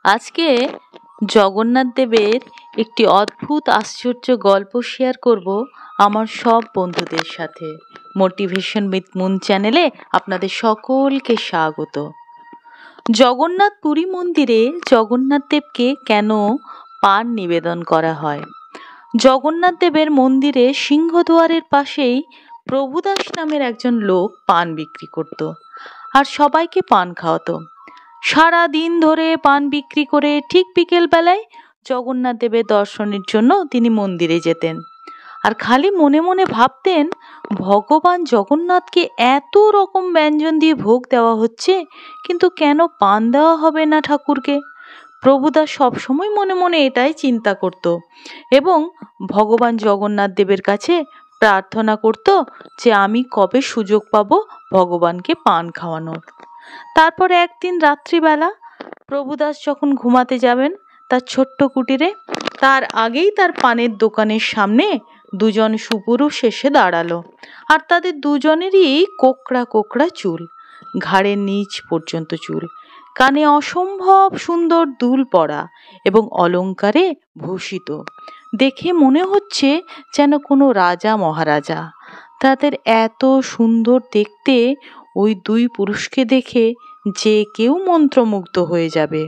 আজকে জগন্নাথ দেবের একটি অদ্ভুত আশ্চর্য গল্প শেয়ার করব আমার সব বন্ধুদের সাথে। মোটিভেশন উইথ মুন চ্যানেলে আপনাদের সকলকে স্বাগত। জগন্নাথ পুরী মন্দিরে জগন্নাথ দেবকে কেন পান নিবেদন করা হয়? জগন্নাথ দেবের মন্দিরে সিংহদুয়ারের পাশেই প্রভুদাস নামের একজন লোক পান বিক্রি করত আর সবাইকে পান খাওয়াতো। সারা দিন ধরে পান বিক্রি করে ঠিক বিকেল বেলায় জগন্নাথ দেবের দর্শনের জন্য তিনি মন্দিরে যেতেন আর খালি মনে মনে ভাবতেন, ভগবান জগন্নাথকে এত রকম ব্যঞ্জন দিয়ে ভোগ দেওয়া হচ্ছে, কিন্তু কেন পান দেওয়া হবে না ঠাকুরকে? প্রভুদাস সবসময় মনে মনে এটাই চিন্তা করত এবং ভগবান জগন্নাথ দেবের কাছে প্রার্থনা করত যে আমি কবে সুযোগ পাবো ভগবানকে পান খাওয়ানোর। তারপরে একদিন রাত্রিবেলা প্রভুদাস যখন ঘুমাতে যাবেন তার ছোট্ট কুটিরে, তার আগেই তার পানের দোকানের সামনে দুজন সুপুরুষ এসে দাঁড়ালো আর তাদের দুজনেরই কোকড়া কোকড়া চুল, ঘাড়ের নিচ পর্যন্ত চুল, কানে অসম্ভব সুন্দর দুল পরা এবং অলংকারে ভূষিত। দেখে মনে হচ্ছে যেন কোনো রাজা মহারাজা। তাদের এত সুন্দর দেখতে, ওই দুই পুরুষকে দেখে যে কেউ মন্ত্রমুগ্ধ হয়ে যাবে।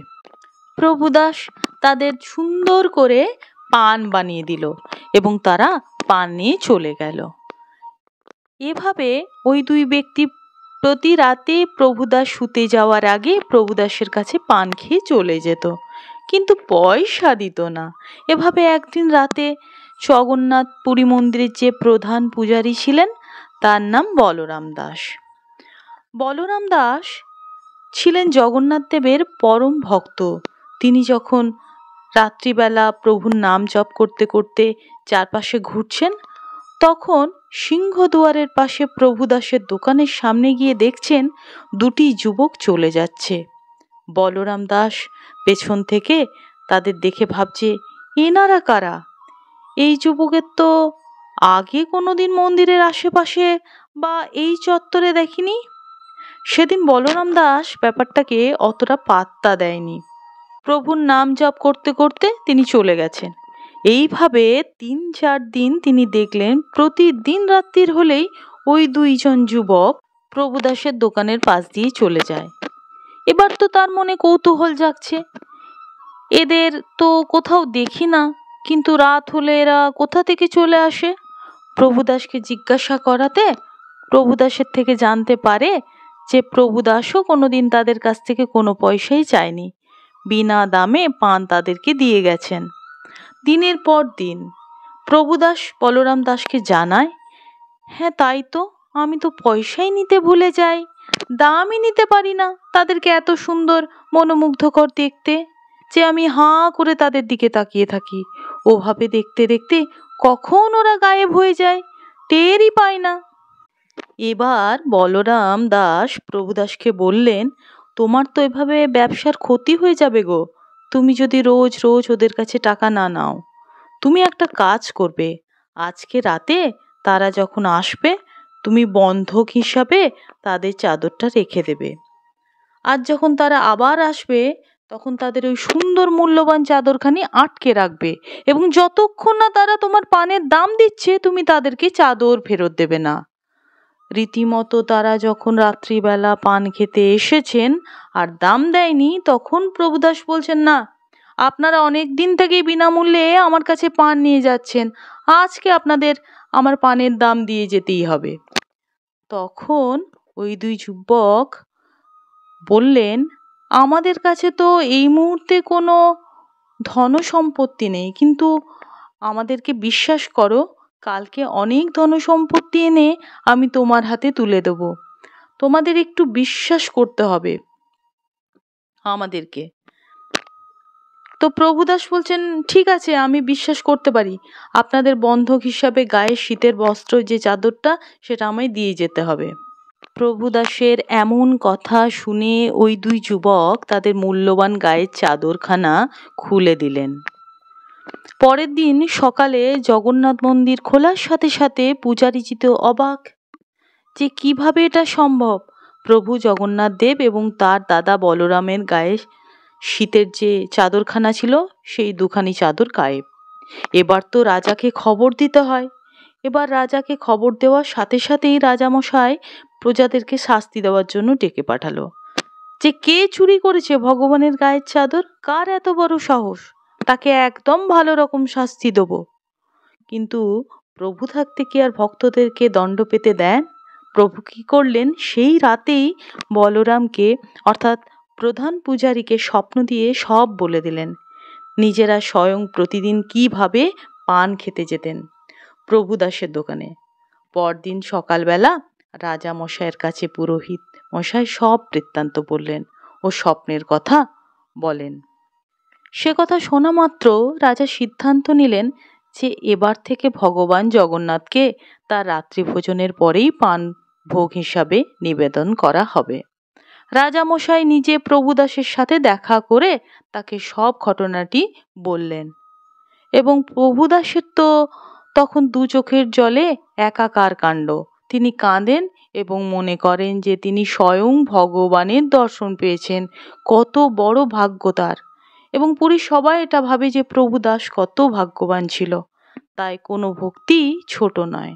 প্রভুদাস তাদের সুন্দর করে পান বানিয়ে দিল এবং তারা পান নিয়ে চলে গেল। এভাবে ওই দুই ব্যক্তি প্রতি রাতে প্রভুদাস শুতে যাওয়ার আগে প্রভুদাসের কাছে পান খেয়ে চলে যেত, কিন্তু পয়সা দিত না। এভাবে একদিন রাতে জগন্নাথ পুরী মন্দিরের যে প্রধান পূজারী ছিলেন তার নাম বলরাম দাস। বলরাম দাস ছিলেন জগন্নাথ দেবের পরম ভক্ত। তিনি যখন রাত্রিবেলা প্রভুর নাম জপ করতে করতে চারপাশে ঘুরছেন, তখন সিংহদুয়ারের পাশে প্রভুদাসের দোকানের সামনে গিয়ে দেখছেন দুটি যুবক চলে যাচ্ছে। বলরাম দাস পেছন থেকে তাদের দেখে ভাবছে, এনারা কারা? এই যুবকের তো আগে কোনোদিন মন্দিরের আশেপাশে বা এই চত্বরে দেখিনি। সেদিন বলরাম দাস ব্যাপারটাকে অতটা পাত্তা দেয়নি। প্রভুর নাম জপ করতে করতে তিনি চলে গেছেন। এইভাবে ৩-৪ দিন তিনি দেখলেন প্রতিদিন রাত্রির হলেই ওই দুইজন যুবক প্রভুদাসের দোকানের পাশ দিয়ে চলে যায়। এবার তো তার মনে কৌতূহল জাগছে, এদের তো কোথাও দেখি না, কিন্তু রাত হলে এরা কোথা থেকে চলে আসে? প্রভুদাসকে জিজ্ঞাসা করাতে প্রভুদাসের থেকে জানতে পারে যে প্রভুদাসও কোনোদিন তাদের কাছ থেকে কোনো পয়সাই চায়নি, বিনা দামে পান তাদেরকে দিয়ে গেছেন। দিনের পর দিন প্রভুদাস বলরাম দাসকে জানায়, হ্যাঁ তাই তো, আমি তো পয়সাই নিতে ভুলে যাই, দামই নিতে পারি না তাদেরকে এত সুন্দর মনোমুগ্ধকর দেখতে যে আমি হাঁ করে তাদের দিকে তাকিয়ে থাকি। ওভাবে দেখতে দেখতে কখন ওরা গায়েব হয়ে যায় টেরই পায় না। এবার বলরাম দাস প্রভুদাসকে বললেন, তোমার তো এভাবে ব্যবসার ক্ষতি হয়ে যাবে গো, তুমি যদি রোজ রোজ ওদের কাছে টাকা না নাও। তুমি একটা কাজ করবে, আজকে রাতে তারা যখন আসবে তুমি বন্ধক হিসাবে তাদের চাদরটা রেখে দেবে, আর যখন তারা আবার আসবে তখন তাদের ওই সুন্দর মূল্যবান চাদরখানি আটকে রাখবে এবং যতক্ষণ না তারা তোমার পানের দাম দিচ্ছে তুমি তাদেরকে চাদর ফেরত দেবে না। রীতিমতো তারা যখন রাত্রিবেলা পান খেতে এসেছেন আর দাম দেয়নি, তখন প্রভুদাস বলছেন, না, আপনারা অনেক দিন থেকেই বিনামূল্যে আমার কাছে পান নিয়ে যাচ্ছেন, আজকে আপনাদের আমার পানের দাম দিয়ে যেতেই হবে। তখন ওই দুই যুবক বললেন, আমাদের কাছে তো এই মুহূর্তে কোনো ধন সম্পত্তি নেই, কিন্তু আমাদেরকে বিশ্বাস করো, কালকে অনেক ধন সম্পত্তি এনে আমি তোমার হাতে তুলে দেব। তোমাদের একটু বিশ্বাস করতে হবে আমাদেরকে। তো প্রভুদাস বলছেন, ঠিক আছে, আমি বিশ্বাস করতে পারি, আপনাদের বন্ধক হিসাবে গায়ে শীতের বস্ত্র যে চাদরটা সেটা আমায় দিয়ে যেতে হবে। প্রভুদাসের এমন কথা শুনে ওই দুই যুবক তাদের মূল্যবান গায়ের চাদরখানা খুলে দিলেন। পরের দিন সকালে জগন্নাথ মন্দির খোলার সাথে সাথে পূজারীজি তো অবাক যে কিভাবে এটা সম্ভব। প্রভু জগন্নাথ দেব এবং তার দাদা বলরামের গায়ে শীতের যে চাদরখানা ছিল সেই দুখানি চাদর গায়েব। এবার তো রাজাকে খবর দিতে হয়। এবার রাজাকে খবর দেওয়ার সাথে সাথেই রাজামশাই প্রজাদেরকে শাস্তি দেওয়ার জন্য ডেকে পাঠালো, যে কে চুরি করেছে ভগবানের গায়ের চাদর, কার এত বড় সাহস, তাকে একদম ভালো রকম শাস্তি দেবো। কিন্তু প্রভু থাকতে কি আর ভক্তদেরকে দণ্ড পেতে দেন? প্রভু কি করলেন, সেই রাতেই বলরামকে অর্থাৎ প্রধান পূজারীকে স্বপ্ন দিয়ে সব বলে দিলেন। নিজেরা স্বয়ং প্রতিদিন কিভাবে পান খেতে যেতেন প্রভুদাসের দোকানে। পরদিন সকালবেলা রাজা মশাইয়ের কাছে পুরোহিত মশাই সব বৃত্তান্ত বললেন ও স্বপ্নের কথা বলেন। সে কথা শোনা মাত্র রাজা সিদ্ধান্ত নিলেন যে এবার থেকে ভগবান জগন্নাথকে তার রাত্রিভোজনের পরেই পান ভোগ হিসাবে নিবেদন করা হবে। রাজামশাই নিজে প্রভুদাসের সাথে দেখা করে তাকে সব ঘটনাটি বললেন, এবং প্রভুদাসের তো তখন দু চোখের জলে একাকার কাণ্ড। তিনি কাঁদেন এবং মনে করেন যে তিনি স্বয়ং ভগবানের দর্শন পেয়েছেন, কত বড় ভাগ্য তার। এবং পুরীর সবাই এটা ভাবে যে প্রভুদাস কত ভাগ্যবান ছিল, তাই কোনো ভক্তি ছোট নয়।